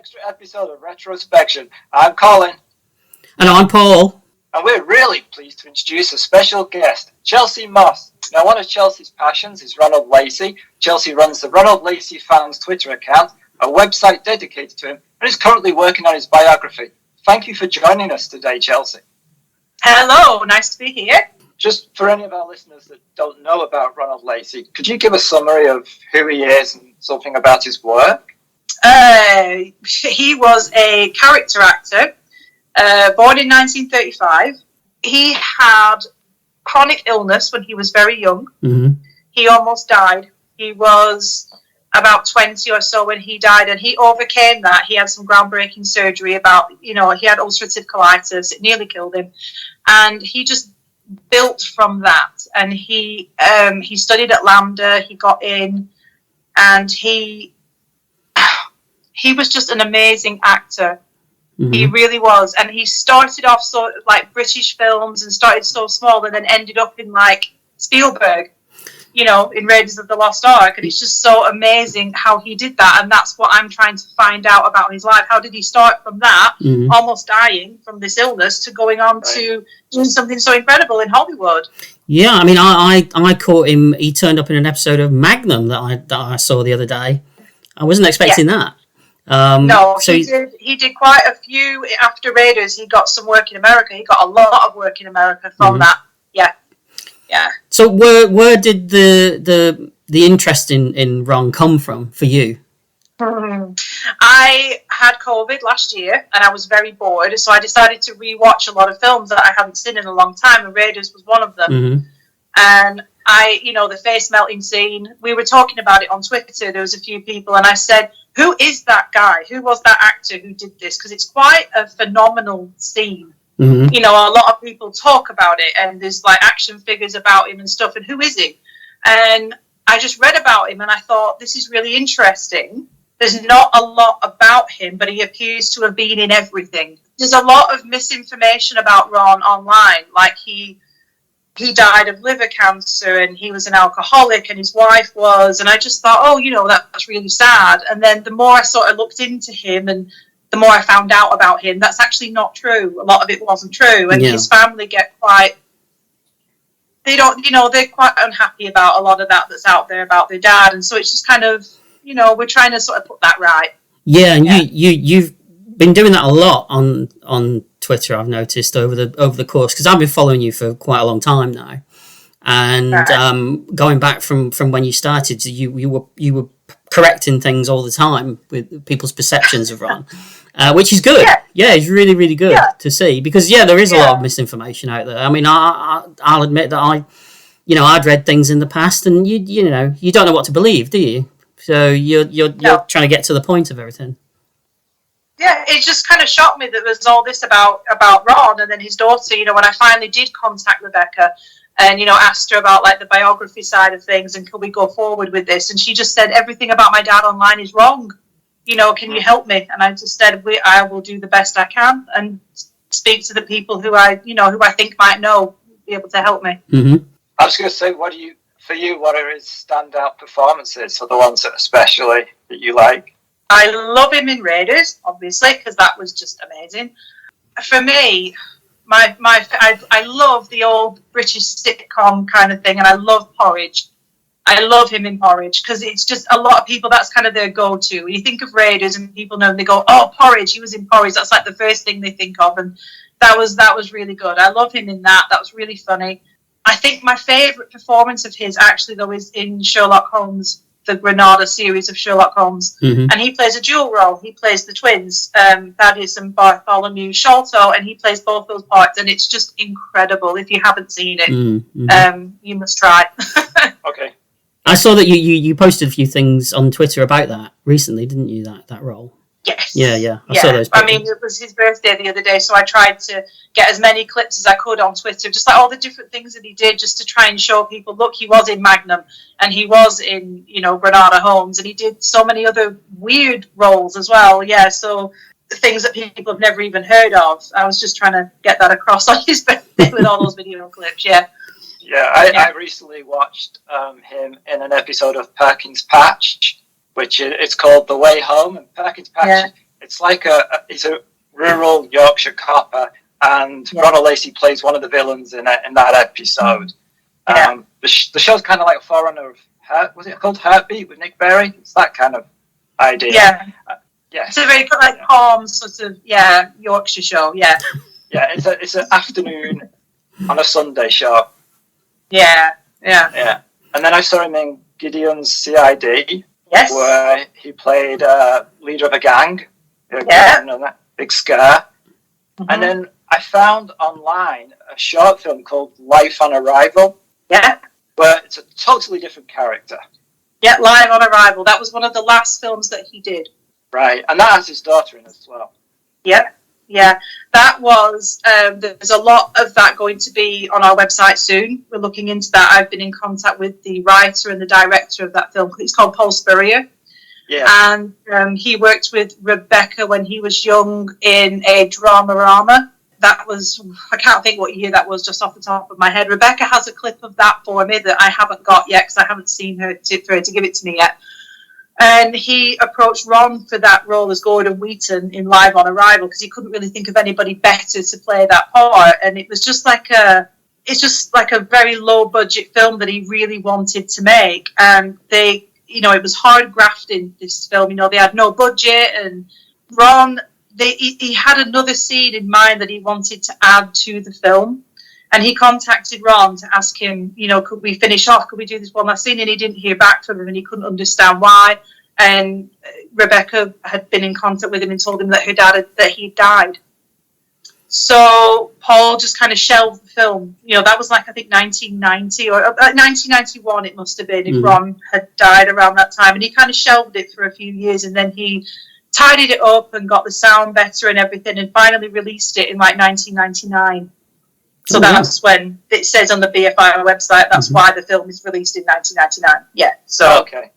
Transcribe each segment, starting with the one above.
extra episode of Retrospection. I'm Colin. And I'm Paul. And we're really pleased to introduce a special guest, Chelsea Moss. Now, one of Chelsea's passions is Ronald Lacey. Chelsea runs the Ronald Lacey Fans Twitter account, a website dedicated to him, and is currently working on his biography. Thank you for joining us today, Chelsea. Hello, nice to be here. Just for any of our listeners that don't know about Ronald Lacey, could you give a summary of who he is and something about his work? He was a character actor, born in 1935. He had chronic illness when he was very young. Mm-hmm. He almost died. He was about 20 or so when he died, and he overcame that. He had some groundbreaking surgery he had ulcerative colitis. It nearly killed him. And he just built from that. And he studied at Lambda. He got in, and he was just an amazing actor. Mm-hmm. He really was. And he started off sort of like British films and started so small and then ended up in like Spielberg, in Raiders of the Lost Ark. And it's just so amazing how he did that. And that's what I'm trying to find out about his life. How did he start from that, almost dying from this illness, to going on to doing something so incredible in Hollywood? Yeah, I mean, I caught him. He turned up in an episode of Magnum that I saw the other day. I wasn't expecting that. No, so he did quite a few after Raiders. He got some work in America. He got a lot of work in America from that. Yeah. So where did the interest in Ron come from for you? I had COVID last year and I was very bored, so I decided to rewatch a lot of films that I hadn't seen in a long time, and Raiders was one of them. Mm-hmm. And the face melting scene, we were talking about it on Twitter. There was a few people, and I said, who is that guy? Who was that actor who did this? Because it's quite a phenomenal scene. Mm-hmm. A lot of people talk about it, and there's like action figures about him and stuff, and who is he? And I just read about him, and I thought, this is really interesting. There's not a lot about him, but he appears to have been in everything. There's a lot of misinformation about Ron online, like he died of liver cancer and he was an alcoholic and his wife was, and I just thought, that's really sad. And then the more I sort of looked into him and the more I found out about him, that's actually not true. A lot of it wasn't true. And his family get they're quite unhappy about a lot of that's out there about their dad. And so it's just kind of, we're trying to sort of put that right. Yeah, and you've been doing that a lot on Twitter, I've noticed over the course, because I've been following you for quite a long time now, and going back from when you started, you were correcting things all the time with people's perceptions of Ron, which is good. Yeah, it's really, really good to see, because there is a lot of misinformation out there. I mean, I'll admit that I'd read things in the past, and you don't know what to believe, do you? So you're trying to get to the point of everything. Yeah, it just kind of shocked me that there's all this about Ron and then his daughter. When I finally did contact Rebecca and, asked her about like the biography side of things and could we go forward with this? And she just said, everything about my dad online is wrong. Can you help me? And I just said, I will do the best I can and speak to the people who I think might be able to help me. Mm-hmm. I was going to say, what are his standout performances, or the ones that especially that you like? I love him in Raiders, obviously, because that was just amazing. For me, I love the old British sitcom kind of thing, and I love Porridge. I love him in Porridge, because it's just a lot of people, that's kind of their go-to. When you think of Raiders and people know, and they go, oh, Porridge, he was in Porridge. That's like the first thing they think of, and that was really good. I love him in that. That was really funny. I think my favourite performance of his, actually, though, is in Sherlock Holmes, the Granada series of Sherlock Holmes. Mm-hmm. And he plays a dual role. He plays the twins, Thaddeus and Bartholomew Sholto, and he plays both those parts, and it's just incredible. If you haven't seen it, you must try. Okay. I saw that you posted a few things on Twitter about that recently, didn't you, that role? Yes. Yeah. I saw those pictures. I mean, it was his birthday the other day, so I tried to get as many clips as I could on Twitter, just like all the different things that he did, just to try and show people, look, he was in Magnum, and he was in, Granada Holmes, and he did so many other weird roles as well. Yeah, so things that people have never even heard of. I was just trying to get that across on his birthday with all those video clips, Yeah, I recently watched him in an episode of Perkins Patch, which it's called The Way Home, and Perkins Patch It's like he's a rural Yorkshire copper, and Ronald Lacey plays one of the villains in that episode. The show's kind of like a forerunner of was it called Heartbeat with Nick Berry? It's that kind of idea. Yeah. It's a very calm sort of Yorkshire show. Yeah. Yeah, it's an afternoon on a Sunday show. Yeah. And then I saw him in Gideon's CID. Yes. Where he played leader of a gang. Big scare. Mm-hmm. And then I found online a short film called Life on Arrival. Yeah. Where it's a totally different character. Yeah, Live on Arrival. That was one of the last films that he did. Right, and that has his daughter in as well. Yeah. That was, there's a lot of that going to be on our website soon. We're looking into that. I've been in contact with the writer and the director of that film. It's called Paul Spurrier. Yeah. And he worked with Rebecca when he was young in a Dramarama. That was, I can't think what year that was just off the top of my head. Rebecca has a clip of that for me that I haven't got yet because I haven't seen her for her to give it to me yet. And he approached Ron for that role as Gordon Wheaton in Live on Arrival because he couldn't really think of anybody better to play that part. And it was just like a very low budget film that he really wanted to make. And they, it was hard grafting, this film. They had no budget, and Ron, he had another scene in mind that he wanted to add to the film. And he contacted Ron to ask him, could we finish off? Could we do this one last scene? And he didn't hear back from him, and he couldn't understand why. And Rebecca had been in contact with him and told him that her dad he died. So Paul just kind of shelved the film. That was I think 1990 or 1991 it must have been if Ron had died around that time. And he kind of shelved it for a few years, and then he tidied it up and got the sound better and everything, and finally released it in 1999. So that's when it says on the BFI website, that's why the film is released in 1999. Yeah. So okay.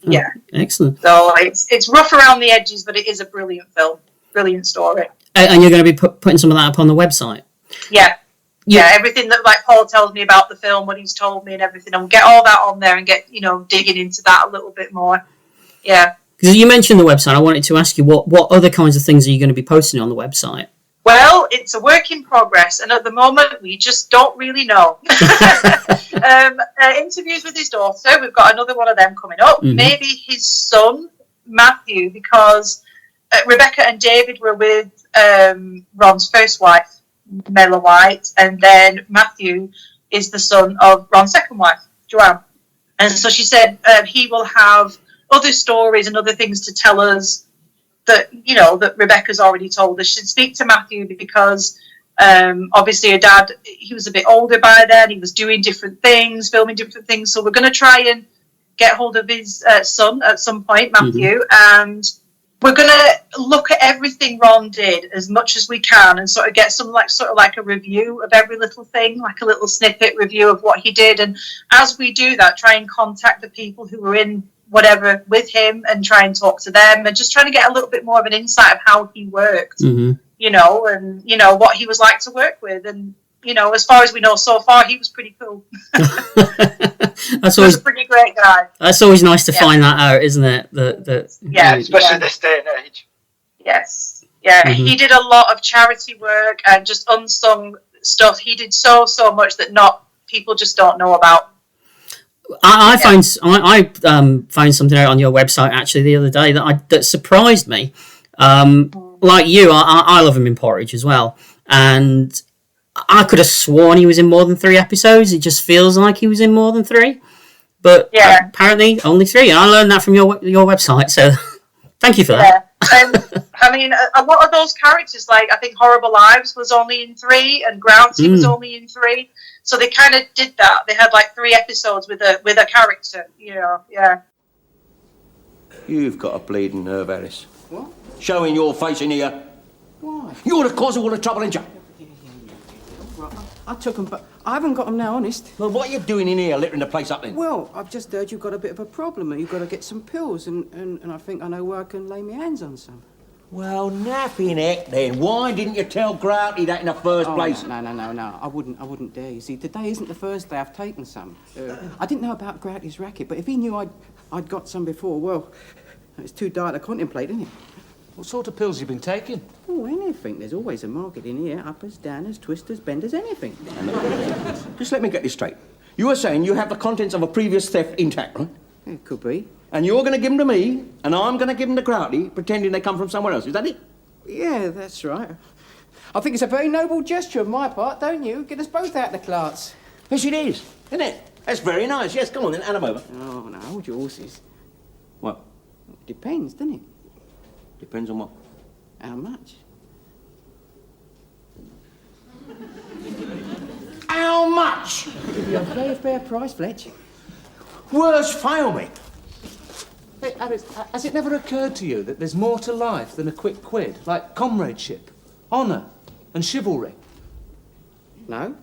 Yeah. Excellent. So it's rough around the edges, but it is a brilliant film, brilliant story. And you're going to be putting some of that up on the website. Yeah. Everything that Paul tells me about the film, what he's told me and everything, and we'll get all that on there and get digging into that a little bit more. Yeah. Because you mentioned the website, I wanted to ask you what other kinds of things are you going to be posting on the website? Well, it's a work in progress, and at the moment, we just don't really know. Interviews with his daughter, we've got another one of them coming up. Mm-hmm. Maybe his son, Matthew, because Rebecca and David were with Ron's first wife, Mela White, and then Matthew is the son of Ron's second wife, Joanne. And so she said he will have other stories and other things to tell us that Rebecca's already told us. She'd speak to Matthew because obviously her dad, he was a bit older by then. He was doing different things, filming different things. So we're going to try and get hold of his son at some point, Matthew, and we're going to look at everything Ron did as much as we can and sort of get some like a review of every little thing, like a little snippet review of what he did. And as we do that, try and contact the people who were in whatever with him and try and talk to them and just trying to get a little bit more of an insight of how he worked, and what he was like to work with. And, as far as we know so far, he was pretty cool. He was a pretty great guy. That's always nice to find that out, isn't it? Especially this day and age. Yes. Yeah, he did a lot of charity work and just unsung stuff. He did so much that people just don't know about. I found something out on your website actually the other day that surprised me. Like you, I love him in Porridge as well, and I could have sworn he was in more than 3 episodes. It just feels like he was in more than 3, but apparently only 3. And I learned that from your website, so thank you for that. I mean, a lot of those characters, I think Horrible Lives was only in 3, and Grouchy was only in 3. So they kind of did that. They had 3 episodes with a character, yeah. You've got a bleeding nerve, Alice. What? Showing your face in here. Why? You're the cause of all the trouble, ain't you? Right, I took them, but I haven't got them now, honest. Well, what are you doing in here, littering the place up then? Well, I've just heard you've got a bit of a problem and you've got to get some pills, and I think I know where I can lay my hands on some. Well, napping heck then. Why didn't you tell Grouty that in the first place? No. I wouldn't dare. You see, today isn't the first day I've taken some. I didn't know about Grouty's racket, but if he knew I'd got some before, well, it's too dire to contemplate, isn't it? What sort of pills you been taking? Oh, anything. There's always a market in here. Uppers, downers, twisters, benders, anything. Just let me get this straight. You were saying you have the contents of a previous theft intact, right? It could be. And you're going to give them to me, and I'm going to give them to Grouty, pretending they come from somewhere else. Is that it? Yeah, that's right. I think it's a very noble gesture on my part, don't you? Get us both out the class. Yes, it is, isn't it? That's very nice. Yes, come on then, hand them over. Oh, no, hold your horses. What? Depends, doesn't it? Depends on what? How much? How much? I'll give you a very fair price, Fletch. Words fail me. Hey, Alice, has it never occurred to you that there's more to life than a quick quid? Like comradeship, honour and chivalry? No?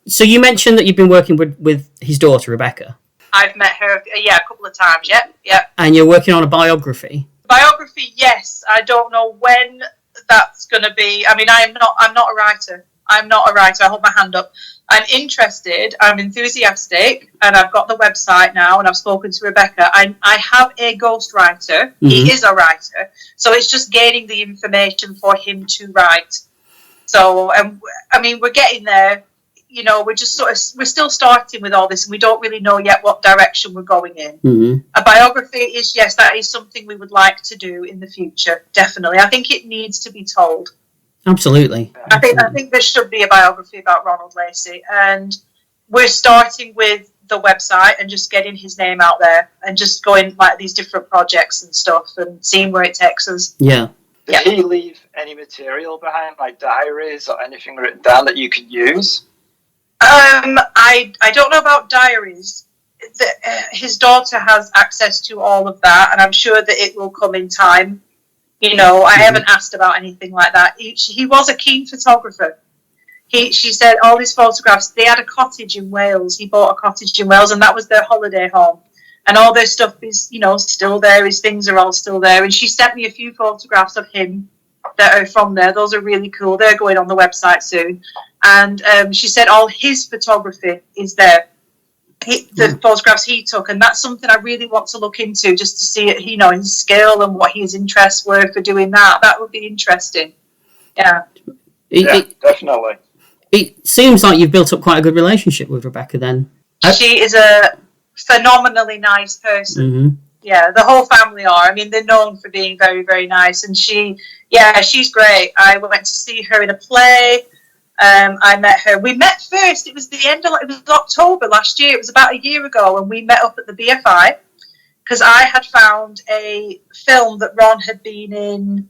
So you mentioned that you've been working with his daughter, Rebecca. I've met her, a couple of times, yeah. And you're working on a biography. Biography, yes. I don't know when that's going to be. I mean, I'm not a writer. I'm not a writer. I hold my hand up. I'm interested. I'm enthusiastic, and I've got the website now, and I've spoken to Rebecca. I have a ghostwriter. Mm-hmm. He is a writer, so it's just gaining the information for him to write. So, I mean, we're getting there. You know, we're still starting with all this, and we don't really know yet what direction we're going in. Mm-hmm. A biography is, yes, that is something we would like to do in the future, definitely. I think it needs to be told. Absolutely. I think there should be a biography about Ronald Lacey, and we're starting with the website and just getting his name out there and just going like these different projects and stuff and seeing where it takes us. Yeah. Did he leave any material behind, like diaries or anything written down that you could use? I don't know about diaries. His daughter has access to all of that, and I'm sure that it will come in time. You know, I haven't asked about anything like that. He was a keen photographer. She said all his photographs, they had a cottage in Wales. He bought a cottage in Wales, and that was their holiday home. And all their stuff is, you know, still there. His things are all still there. And she sent me a few photographs of him that are from there. Those are really cool. They're going on the website soon. And she said all his photography is there. The photographs he took, and that's something I really want to look into, just to see, you know, his skill and what his interests were for doing that. That would be interesting. Yeah. Definitely. It seems like you've built up quite a good relationship with Rebecca then. She is a phenomenally nice person. Mm-hmm. Yeah, the whole family are. I mean, they're known for being very, very nice. And she's great. I went to see her in a play. I met her. We met first. It was it was October last year. It was about a year ago, and we met up at the BFI because I had found a film that Ron had been in.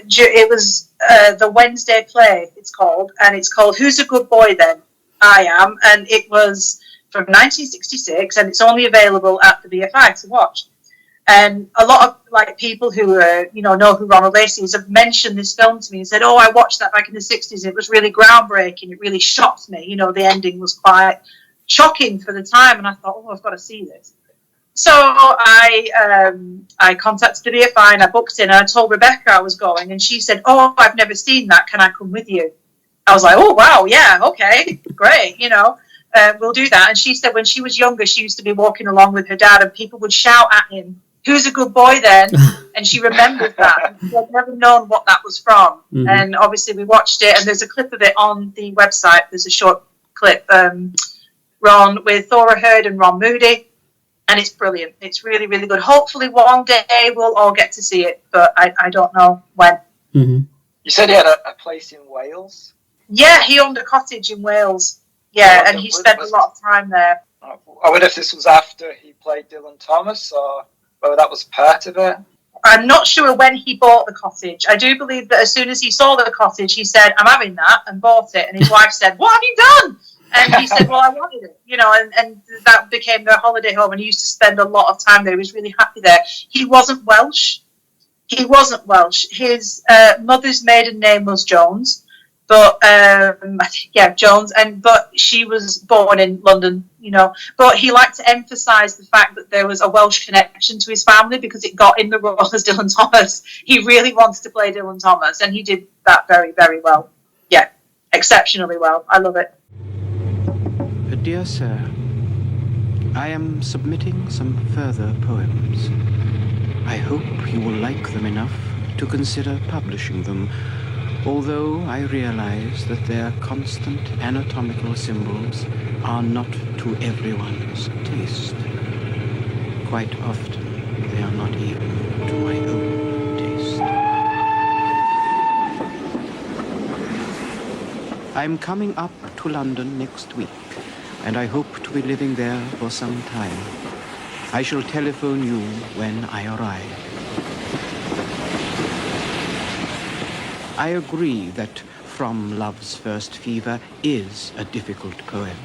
It was the Wednesday play, it's called, and it's called Who's a Good Boy Then? I Am, and it was from 1966, and it's only available at the BFI to watch. And a lot of people who know who Ronald Lacey is have mentioned this film to me and said, "Oh, I watched that back in the 60s. It was really groundbreaking. It really shocked me. You know, the ending was quite shocking for the time." And I thought, "Oh, I've got to see this." So I contacted the BFI and I booked in. And I told Rebecca I was going, and she said, "Oh, I've never seen that. Can I come with you?" I was like, "Oh, wow, yeah, okay, great. You know, we'll do that." And she said when she was younger, she used to be walking along with her dad, and people would shout at him, "Who's a good boy then?" And she remembered that. She had never known what that was from. Mm-hmm. And obviously we watched it, and there's a clip of it on the website. There's a short clip, Ron with Thora Hird and Ron Moody, and it's brilliant. It's really, really good. Hopefully one day we'll all get to see it, but I don't know when. Mm-hmm. You said he had a place in Wales? Yeah, he owned a cottage in Wales. Yeah, and he spent a lot of time there. I wonder if this was after he played Dylan Thomas, or whether that was part of it. I'm not sure when he bought the cottage. I do believe that as soon as he saw the cottage, he said, "I'm having that," and bought it. And his wife said, "What have you done?" And he said, "Well, I wanted it," you know, and that became their holiday home. And he used to spend a lot of time there. He was really happy there. He wasn't Welsh. His mother's maiden name was Jones. But Jones, but she was born in London, you know. But he liked to emphasise the fact that there was a Welsh connection to his family because it got in the role as Dylan Thomas. He really wanted to play Dylan Thomas, and he did that very, very well. Yeah, exceptionally well. I love it. Dear sir, I am submitting some further poems. I hope you will like them enough to consider publishing them, although I realize that their constant anatomical symbols are not to everyone's taste. Quite often, they are not even to my own taste. I'm coming up to London next week, and I hope to be living there for some time. I shall telephone you when I arrive. I agree that From Love's First Fever is a difficult poem.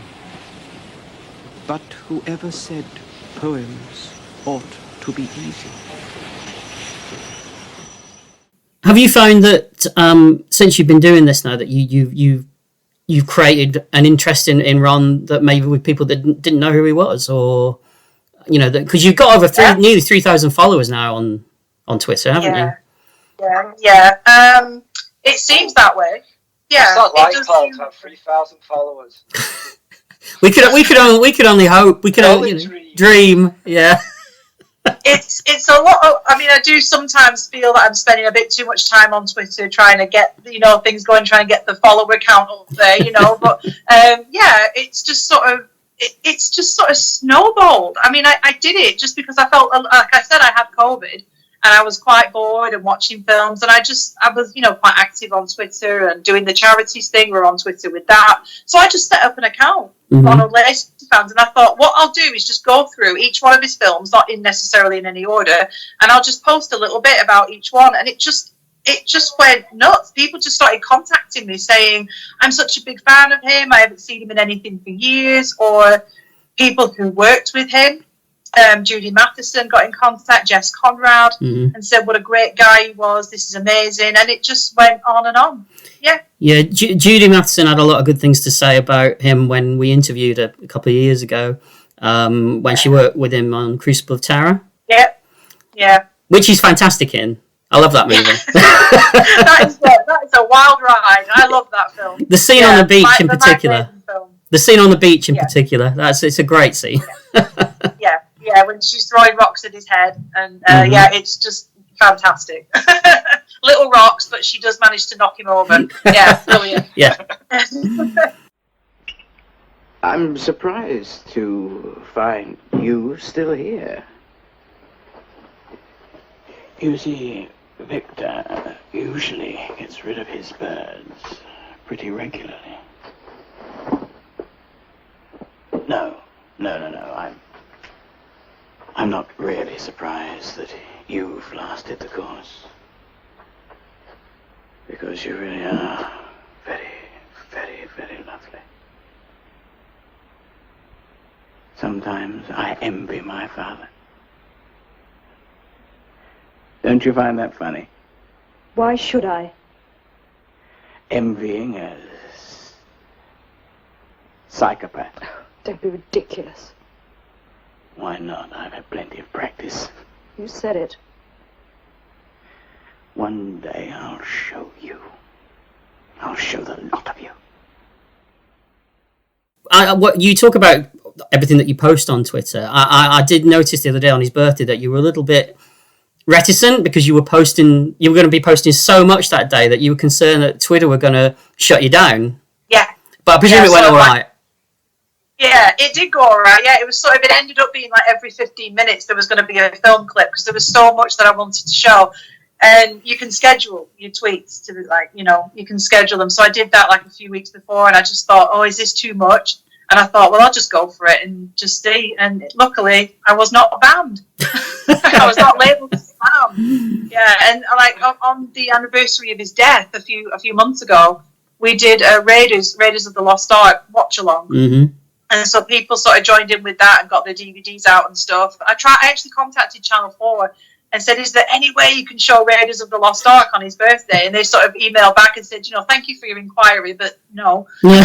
But whoever said poems ought to be easy? Have you found that since you've been doing this now that you've created an interest in Ron that maybe with people that didn't know who he was, or because you've got over nearly 3,000 followers now on Twitter, haven't you? Yeah. It seems that way. Yeah. It's not like Cloud to have 3,000 followers. we could only hope. We could only dream. Yeah. It's a lot of, I do sometimes feel that I'm spending a bit too much time on Twitter trying to get, things going, trying to get the follower count up there, but it's just sort of snowballed. I did it just because I felt, like I said, I had COVID and I was quite bored and watching films, and I was, quite active on Twitter and doing the charities thing. We're on Twitter with that. So I just set up an account. Ronald Lacey fans, and I thought what I'll do is just go through each one of his films, not necessarily in any order, and I'll just post a little bit about each one, and it just went nuts. People just started contacting me saying, I'm such a big fan of him, I haven't seen him in anything for years, or people who worked with him. Judy Matheson got in contact, Jess Conrad, and said what a great guy he was, this is amazing, and it just went on and on. Yeah, Judy Matheson had a lot of good things to say about him when we interviewed her a couple of years ago, when she worked with him on Crucible of Terror. Yeah. Which he's fantastic in. I love that movie. that is a wild ride. I love that film. The scene on the beach in particular. The scene on the beach in particular. It's a great scene. Yeah, when she's throwing rocks at his head, and it's just fantastic. Little rocks, but she does manage to knock him over. Yeah, brilliant. Yeah. I'm surprised to find you still here. You see, Victor usually gets rid of his birds pretty regularly. No. I'm not really surprised that you've lasted the course. Because you really are very, very, very lovely. Sometimes I envy my father. Don't you find that funny? Why should I? Envying a psychopath. Don't be ridiculous. Why not? I've had plenty of practice. You said it. One day I'll show you. I'll show the lot of you. What you talk about everything that you post on Twitter. I did notice the other day on his birthday that you were a little bit reticent because you were going to be posting so much that day that you were concerned that Twitter were going to shut you down. Yeah. But I presume it went all right. Yeah, it did go all right. Yeah, it ended up being like every 15 minutes there was going to be a film clip because there was so much that I wanted to show. And you can schedule your tweets to you can schedule them. So I did that like a few weeks before, and I just thought, oh, is this too much? And I thought, well, I'll just go for it and just see. And luckily, I was not banned. I was not labelled as spam. Yeah, and on the anniversary of his death a few months ago, we did a Raiders of the Lost Ark watch along. Mm-hmm. And so people sort of joined in with that and got their DVDs out and stuff. I actually contacted Channel 4 and said, is there any way you can show Raiders of the Lost Ark on his birthday? And they sort of emailed back and said, thank you for your inquiry, but no, we're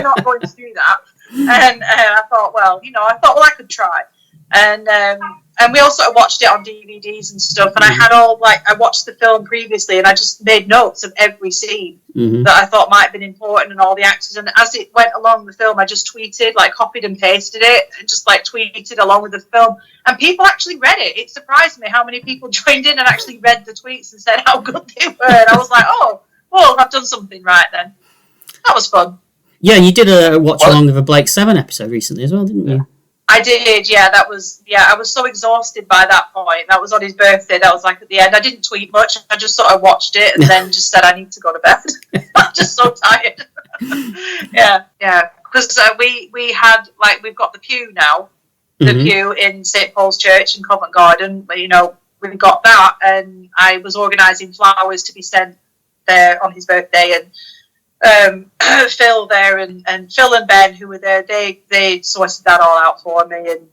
not going to do that. And I thought, well, I could try. And And we all sort of watched it on DVDs and stuff. And I had I watched the film previously, and I just made notes of every scene that I thought might have been important and all the actors. And as it went along the film, I just tweeted, like copied and pasted it, and just like tweeted along with the film. And people actually read it. It surprised me how many people joined in and actually read the tweets and said how good they were. And I was like, oh, well, I've done something right then. That was fun. Yeah, you did a watch along of a Blake Seven episode recently as well, didn't you? I did, yeah. I was so exhausted by that point. That was on his birthday. That was like at the end. I didn't tweet much. I just sort of watched it and then just said I need to go to bed. I'm just so tired. yeah. Because we had we've got the pew now, the pew in St Paul's Church in Covent Garden. We got that, and I was organising flowers to be sent there on his birthday, and Phil there and Phil and Ben who were there, they sorted that all out for me, and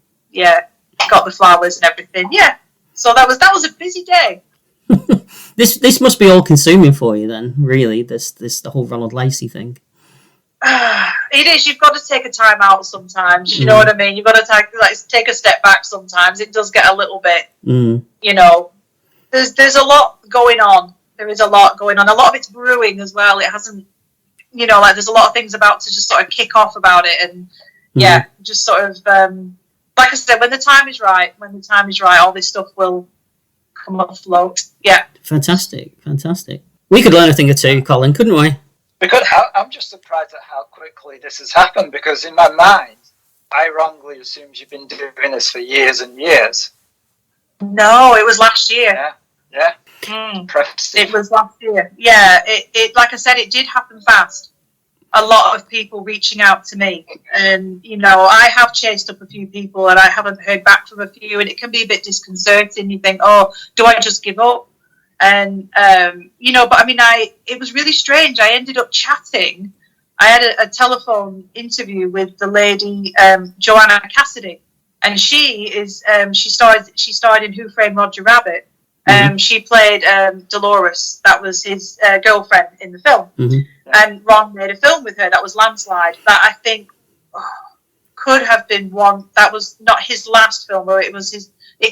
got the flowers and everything. So that was a busy day. This must be all consuming for you then, really, this the whole Ronald Lacey thing. It is. You've got to take a time out sometimes, you know what I mean? You've got to take a step back sometimes. It does get a little bit there's a lot going on. There is a lot going on. A lot of it's brewing as well. It hasn't there's a lot of things about to just sort of kick off about it, and just sort of like I said, when the time is right, all this stuff will come afloat. Yeah. Fantastic. We could learn a thing or two, Colin, couldn't we? Because I'm just surprised at how quickly this has happened, because in my mind, I wrongly assumed you've been doing this for years and years. No, it was last year. Yeah. Impressive. It was last year. Yeah, it like I said, it did happen fast. A lot of people reaching out to me, and I have chased up a few people, and I haven't heard back from a few, and it can be a bit disconcerting. You think, oh, do I just give up? And but I mean, it was really strange. I ended up chatting. I had a telephone interview with the lady Joanna Cassidy, and she starred in Who Framed Roger Rabbit. She played Dolores. That was his girlfriend in the film. And Ron made a film with her. That was Landslide. That I think could have been one. That was not his last film, or it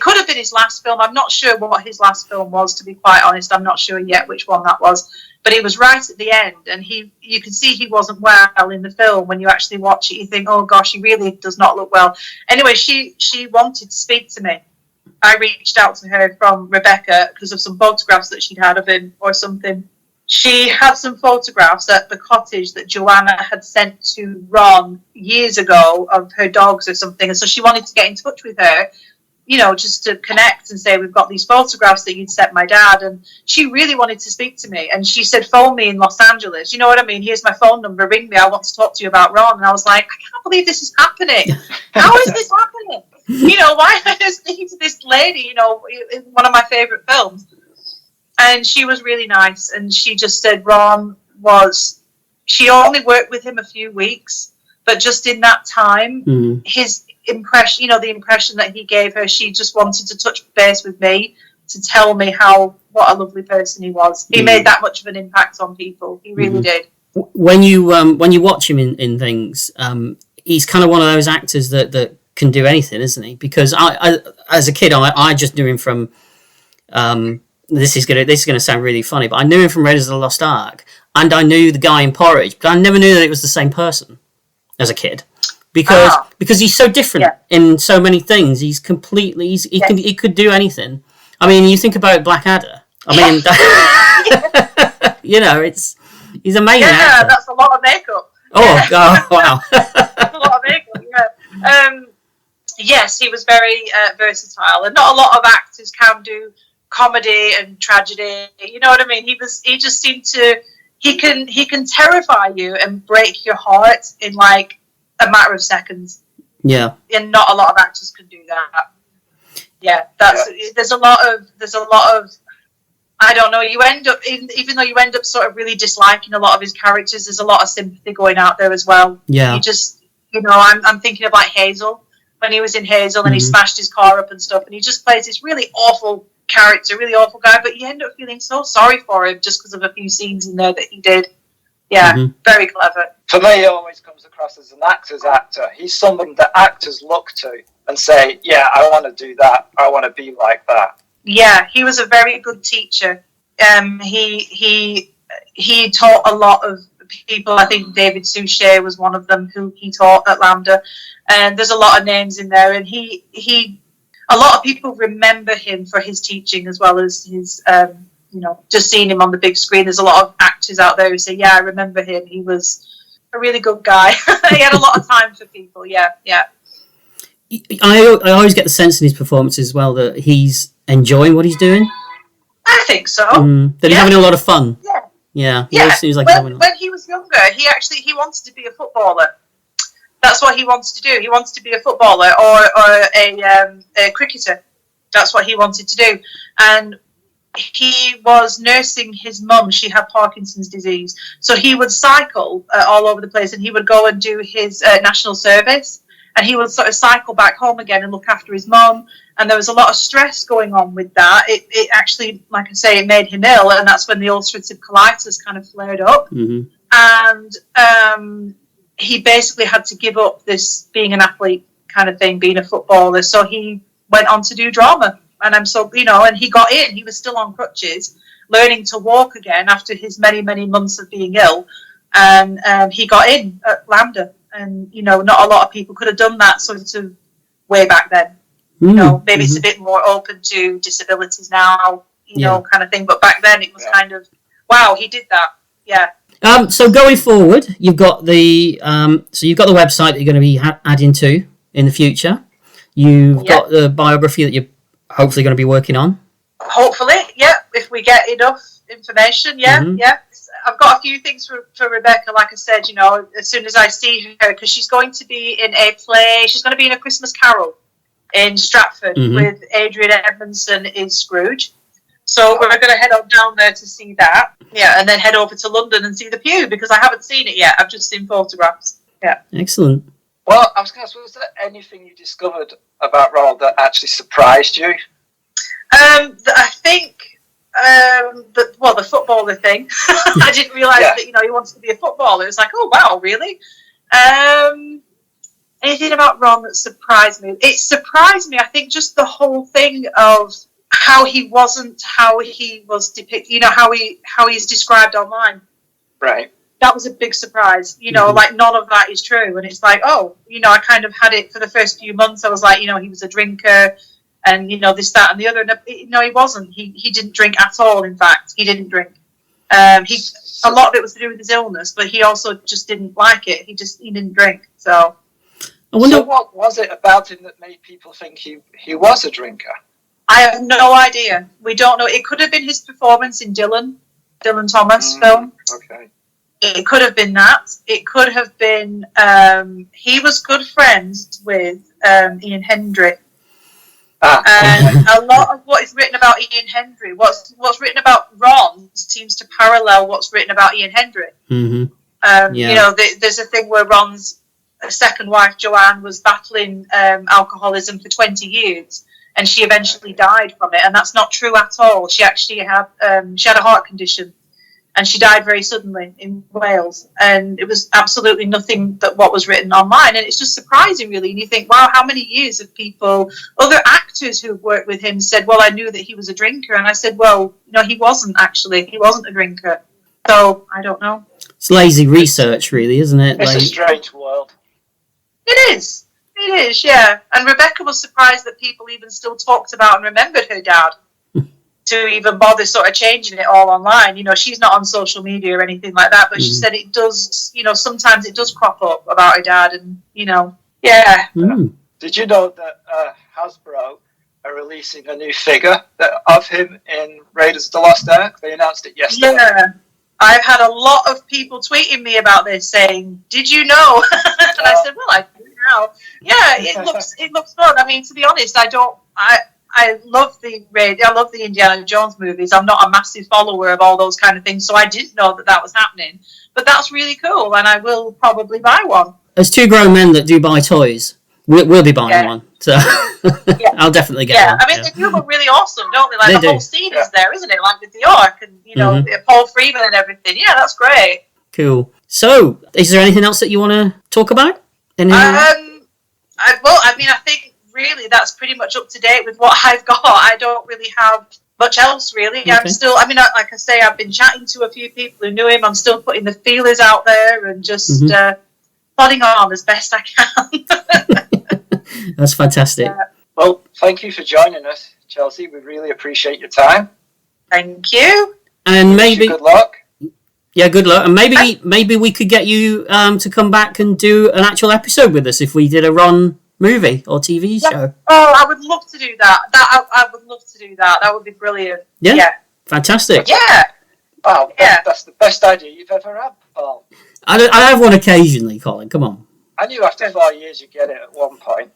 could have been his last film. I'm not sure what his last film was, to be quite honest. I'm not sure yet which one that was. But it was right at the end, and you can see he wasn't well in the film. When you actually watch it, you think, oh gosh, he really does not look well. Anyway, she wanted to speak to me. I reached out to her from Rebecca because of some photographs that she'd had of him or something. She had some photographs at the cottage that Joanna had sent to Ron years ago of her dogs or something. And so she wanted to get in touch with her, just to connect and say, we've got these photographs that you'd sent my dad. And she really wanted to speak to me. And she said, phone me in Los Angeles. You know what I mean? Here's my phone number. Ring me. I want to talk to you about Ron. And I was like, I can't believe this is happening. How is this happening? Why am I speaking to this lady, in one of my favourite films? And she was really nice. And she just said she only worked with him a few weeks, but just in that time, his impression, the impression that he gave her, she just wanted to touch base with me to tell me what a lovely person he was. He made that much of an impact on people. He really did. When you watch him in things, he's kind of one of those actors that can do anything, isn't he? Because I as a kid, I just knew him from this is gonna sound really funny, but I knew him from Raiders of the Lost Ark, and I knew the guy in Porridge, but I never knew that it was the same person as a kid, because he's so different in so many things. He's completely he could do anything. I mean, you think about Blackadder. I mean, he's amazing. Yeah, actor. That's a lot of makeup. Oh God! Wow. That's a lot of makeup. Yeah. Yes, he was very versatile, and not a lot of actors can do comedy and tragedy. You know what I mean? He just seemed to. He can terrify you and break your heart in like a matter of seconds. Yeah. And not a lot of actors can do that. Yeah, there's a lot of. I don't know. You end up, even though you end up sort of really disliking a lot of his characters, there's a lot of sympathy going out there as well. Yeah. You just, I'm thinking of like Hazel, when he was in Hazel and he smashed his car up and stuff, and he just plays this really awful character, really awful guy, but you end up feeling so sorry for him just because of a few scenes in there that he did. Yeah, very clever. For me, he always comes across as an actor's actor. He's someone that actors look to and say, yeah, I want to do that. I want to be like that. Yeah, he was a very good teacher. He taught a lot of people. I think David Suchet was one of them who he taught at LAMDA. And there's a lot of names in there. And a lot of people remember him for his teaching as well as his, just seeing him on the big screen. There's a lot of actors out there who say, yeah, I remember him. He was a really good guy. He had a lot of time for people. Yeah. I always get the sense in his performances as well that he's enjoying what he's doing. I think so. That he's having a lot of fun. Yeah. He always seems like when he was younger, he wanted to be a footballer. That's what he wants to do. He wants to be a footballer or a cricketer. That's what he wanted to do. And he was nursing his mum. She had Parkinson's disease. So he would cycle all over the place, and he would go and do his national service. And he would sort of cycle back home again and look after his mum. And there was a lot of stress going on with that. It actually, like I say, it made him ill. And that's when the ulcerative colitis kind of flared up. Mm-hmm. And he basically had to give up this being an athlete kind of thing, being a footballer. So he went on to do drama. And and he got in. He was still on crutches, learning to walk again after his many, many months of being ill. And he got in at LAMDA. And, not a lot of people could have done that sort of way back then. Maybe it's a bit more open to disabilities now, kind of thing. But back then it was kind of, wow, he did that. Yeah. So going forward, you've got the website that you're going to be adding to in the future. You've got the biography that you're hopefully going to be working on. Hopefully, yeah. If we get enough information, yeah. I've got a few things for Rebecca. Like I said, as soon as I see her, because she's going to be in a play. She's going to be in A Christmas Carol in Stratford with Adrian Edmondson is Scrooge. So we're going to head on down there to see that. Yeah, and then head over to London and see The Pew, because I haven't seen it yet. I've just seen photographs. Yeah. Excellent. Well, I was going to ask, was there anything you discovered about Ronald that actually surprised you? I think, the footballer thing. I didn't realise that, he wanted to be a footballer. It's like, oh, wow, really? Anything about Ron that surprised me? It surprised me, I think, just the whole thing of how he was depicted, how he's described online. Right. That was a big surprise. Like none of that is true. And it's like, oh, I kind of had it for the first few months. I was like, he was a drinker and, this, that and the other. No, he wasn't. He didn't drink at all, in fact. He didn't drink. A lot of it was to do with his illness, but he also just didn't like it. He didn't drink. So what was it about him that made people think he was a drinker? I have no idea. We don't know. It could have been his performance in Dylan Thomas film. Okay. It could have been that. It could have been he was good friends with Ian Hendry. And a lot of what is written about Ian Hendry, what's written about Ron seems to parallel what's written about Ian Hendry. Mm-hmm. There's a thing where Ron's second wife, Joanne, was battling alcoholism for 20 years. And she eventually died from it, and that's not true at all. She actually had a heart condition, and she died very suddenly in Wales. And it was absolutely nothing that what was written online, and it's just surprising, really. And you think, wow, how many years of people, other actors who've worked with him, said, well, I knew that he was a drinker, and I said, well, he wasn't actually. He wasn't a drinker. So I don't know. It's lazy research, really, isn't it? It's a strange world. It is. It is, yeah. And Rebecca was surprised that people even still talked about and remembered her dad to even bother sort of changing it all online. She's not on social media or anything like that, but she said it does, sometimes it does crop up about her dad and, yeah. Did you know that Hasbro are releasing a new figure of him in Raiders of the Lost Ark? They announced it yesterday. Yeah. I've had a lot of people tweeting me about this saying, did you know? And I said, well, I do now. Yeah, it looks fun. I mean, to be honest, I love the Indiana Jones movies. I'm not a massive follower of all those kind of things, so I didn't know that was happening. But that's really cool, and I will probably buy one. There's two grown men that do buy toys. We'll be buying one, so I'll definitely get one. I mean, they do look really awesome, don't they? Like, the whole scene is there, isn't it? Like with the Ark and, Paul Freeman and everything. Yeah, that's great. Cool. So, is there anything else that you want to talk about? I think really, that's pretty much up to date with what I've got. I don't really have much else, really. Okay. I'm still, I mean, like I say, I've been chatting to a few people who knew him. I'm still putting the feelers out there and just plodding on as best I can. That's fantastic. Yeah. Well, thank you for joining us, Chelsea. We really appreciate your time. Thank you. And Wish you maybe, good luck. yeah, good luck. And maybe we could get you to come back and do an actual episode with us if we did a Ron movie or TV show. Oh, I would love to do that. I would love to do that. That would be brilliant. Yeah. Yeah. Fantastic. Yeah. Wow, Yeah. that's the best idea you've ever had, Paul. I have one occasionally, Colin. Come on. I knew after 4 years you'd get it at one point.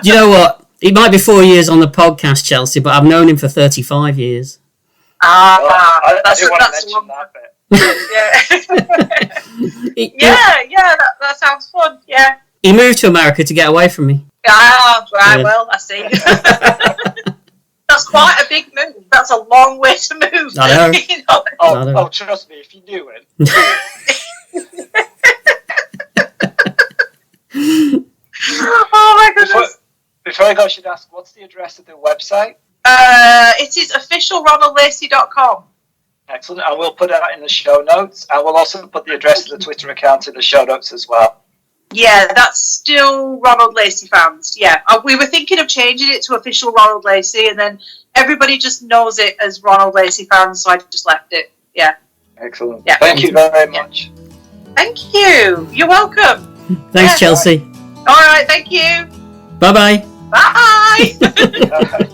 You know what? It might be 4 years on the podcast, Chelsea, but I've known him for 35 years. I That's didn't want to that's mention one. that bit. Yeah, that sounds fun. Yeah. He moved to America to get away from me. Ah, right. Yeah. Well, I see. That's quite a big move. That's a long way to move. I know. You know? I know. Oh, trust me, if you knew him. Oh my goodness. Before I go, I should ask, what's the address of the website? It is officialronaldlacey.com. Excellent. And we'll put that in the show notes. And we'll also put the address of the Twitter account in the show notes as well. Yeah, that's still Ronald Lacey fans. Yeah, we were thinking of changing it to official Ronald Lacey, and then everybody just knows it as Ronald Lacey fans, so I just left it. Yeah. Excellent. Yeah. Thank you very much. Thank you. You're welcome. Thanks, Yeah. Chelsea. All right. Thank you. Bye-bye. Bye. All right.